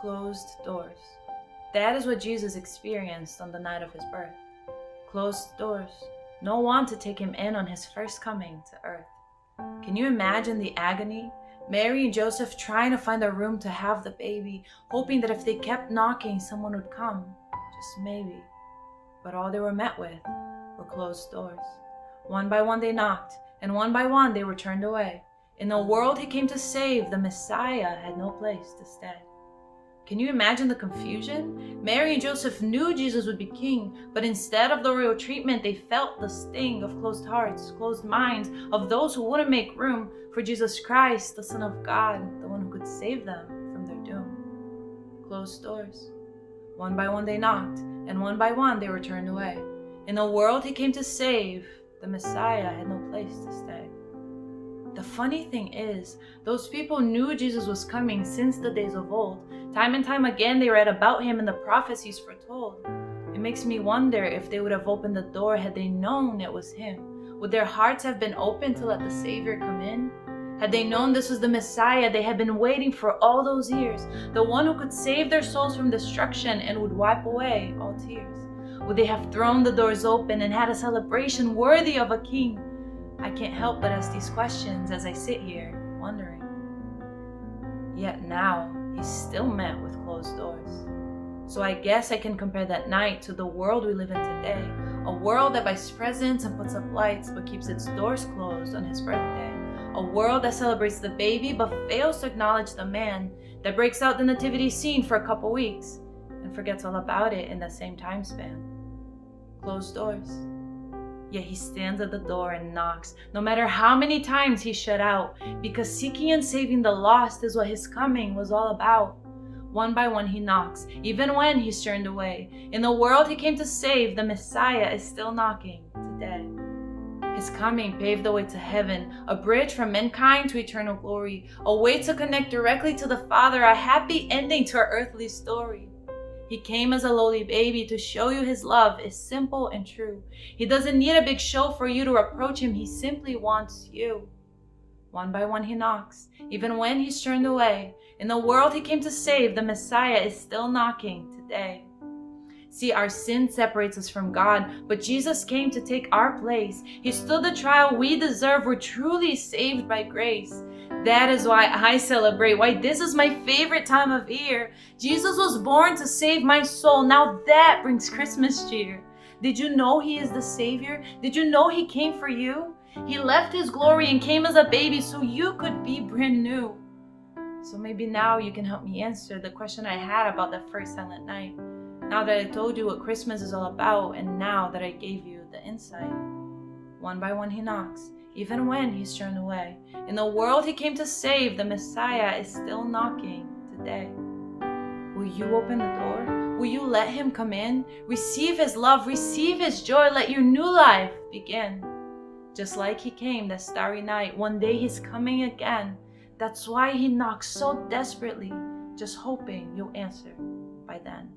Closed doors. That is what Jesus experienced on the night of his birth. Closed doors. No one to take him in on his first coming to earth. Can you imagine the agony? Mary and Joseph trying to find a room to have the baby, hoping that if they kept knocking, someone would come. Just maybe. But all they were met with were closed doors. One by one they knocked, and one by one they were turned away. In the world he came to save, the Messiah had no place to stay. Can you imagine the confusion? Mary and Joseph knew Jesus would be king, but instead of the royal treatment, they felt the sting of closed hearts, closed minds, of those who wouldn't make room for Jesus Christ, the Son of God, the one who could save them from their doom. Closed doors. One by one they knocked, and one by one they were turned away. In the world he came to save, the Messiah had no place to stay. The funny thing is, those people knew Jesus was coming since the days of old. Time and time again they read about him in the prophecies foretold. It makes me wonder if they would have opened the door had they known it was him. Would their hearts have been open to let the Savior come in? Had they known this was the Messiah they had been waiting for all those years, the one who could save their souls from destruction and would wipe away all tears? Would they have thrown the doors open and had a celebration worthy of a king? I can't help but ask these questions as I sit here, wondering. Yet now, he's still met with closed doors. So I guess I can compare that night to the world we live in today, a world that buys presents and puts up lights but keeps its doors closed on his birthday, a world that celebrates the baby but fails to acknowledge the man, that breaks out the nativity scene for a couple weeks and forgets all about it in the same time span. Closed doors. Yet he stands at the door and knocks, no matter how many times he's shut out, because seeking and saving the lost is what his coming was all about. One by one he knocks, even when he's turned away. In the world he came to save, the Messiah is still knocking today. His coming paved the way to heaven, a bridge from mankind to eternal glory, a way to connect directly to the Father, a happy ending to our earthly story. He came as a lowly baby to show you his love is simple and true. He doesn't need a big show for you to approach him. He simply wants you. One by one he knocks, even when he's turned away. In the world he came to save, the Messiah is still knocking today. See, our sin separates us from God, but Jesus came to take our place. He stood the trial we deserve. We're truly saved by grace. That is why I celebrate, why this is my favorite time of year. Jesus was born to save my soul. Now that brings Christmas cheer. Did you know he is the Savior? Did you know he came for you? He left his glory and came as a baby so you could be brand new. So maybe now you can help me answer the question I had about the first silent night. Now that I told you what Christmas is all about, and now that I gave you the insight. One by one he knocks, even when he's turned away. In the world he came to save, the Messiah is still knocking today. Will you open the door? Will you let him come in? Receive his love, receive his joy, let your new life begin. Just like he came that starry night, one day he's coming again. That's why he knocks so desperately, just hoping you'll answer by then.